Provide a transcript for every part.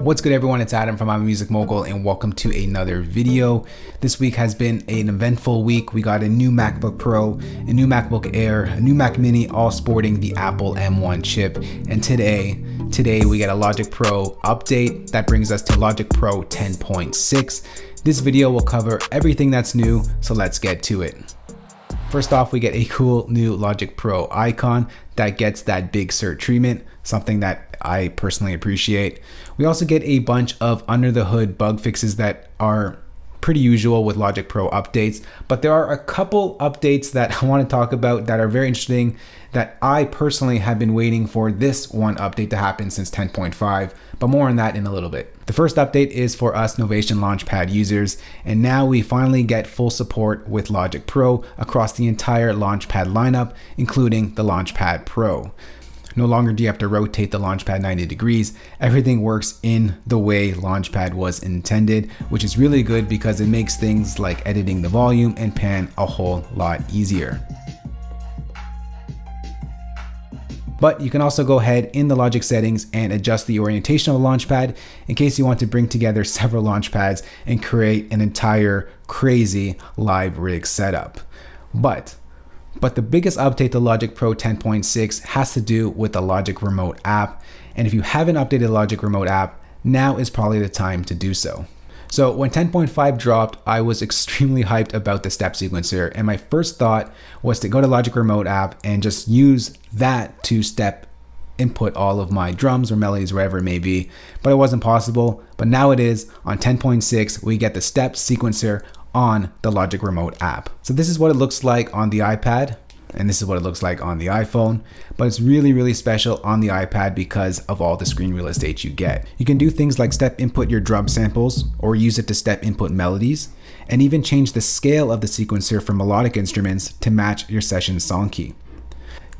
What's good everyone, it's Adam from I'm a Music Mogul and welcome to another video. This week has been an eventful week. We got a new MacBook Pro, a new MacBook Air, a new Mac Mini, all sporting the Apple M1 chip. And today we get a Logic Pro update that brings us to Logic Pro 10.6. This video will cover everything that's new, so let's get to it. First off, we get a cool new Logic Pro icon that gets that big cert treatment, something that I personally appreciate. We also get a bunch of under the hood bug fixes that are pretty usual with Logic Pro updates, but there are a couple updates that I want to talk about that are very interesting that I personally have been waiting for this one update to happen since 10.5, but more on that in a little bit. The first update is for us Novation Launchpad users, and now we finally get full support with Logic Pro across the entire Launchpad lineup, including the Launchpad Pro. No longer do you have to rotate the Launchpad 90 degrees. Everything works in the way Launchpad was intended, which is really good because it makes things like editing the volume and pan a whole lot easier. But you can also go ahead in the Logic settings and adjust the orientation of the Launchpad in case you want to bring together several Launchpads and create an entire crazy live rig setup. But the biggest update to Logic Pro 10.6 has to do with the Logic Remote app. And if you haven't updated the Logic Remote app, now is probably the time to do so. So when 10.5 dropped, I was extremely hyped about the step sequencer. And my first thought was to go to Logic Remote app and just use that to step input all of my drums or melodies, wherever it may be. But it wasn't possible. But now it is. On 10.6, we get the step sequencer on the Logic Remote app. So this is what it looks like on the iPad, and this is what it looks like on the iPhone, but it's really special on the iPad because of all the screen real estate you get. You can do things like step input your drum samples or use it to step input melodies, and even change the scale of the sequencer for melodic instruments to match your session song key.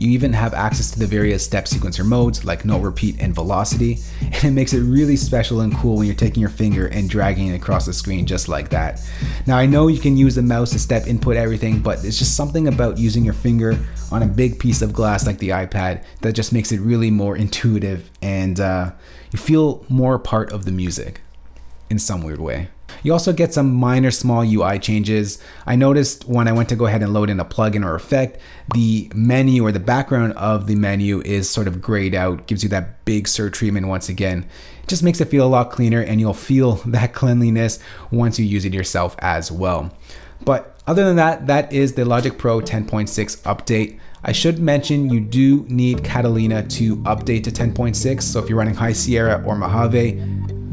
You even have access to the various step sequencer modes like note repeat and velocity, and it makes it really special and cool when you're taking your finger and dragging it across the screen just like that. Now I know you can use the mouse to step input everything, but it's just something about using your finger on a big piece of glass like the iPad that just makes it really more intuitive, and you feel more a part of the music in some weird way. You also get some minor small UI changes. I noticed when I went to go ahead and load in a plugin or effect, the menu or the background of the menu is sort of grayed out, gives you that big cert treatment once again. It just makes it feel a lot cleaner, and you'll feel that cleanliness once you use it yourself as well. But other than that, that is the Logic Pro 10.6 update. I should mention you do need Catalina to update to 10.6. So if you're running High Sierra or Mojave,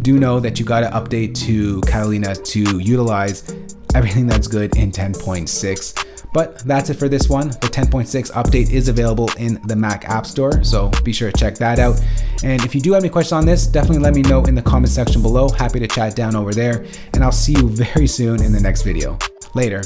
do know that you got to update to Catalina to utilize everything that's good in 10.6. But that's it for this one. The 10.6 update is available in the Mac App Store, so be sure to check that out. And if you do have any questions on this, definitely let me know in the comment section below. Happy to chat down over there, and I'll see you very soon in the next video. Later.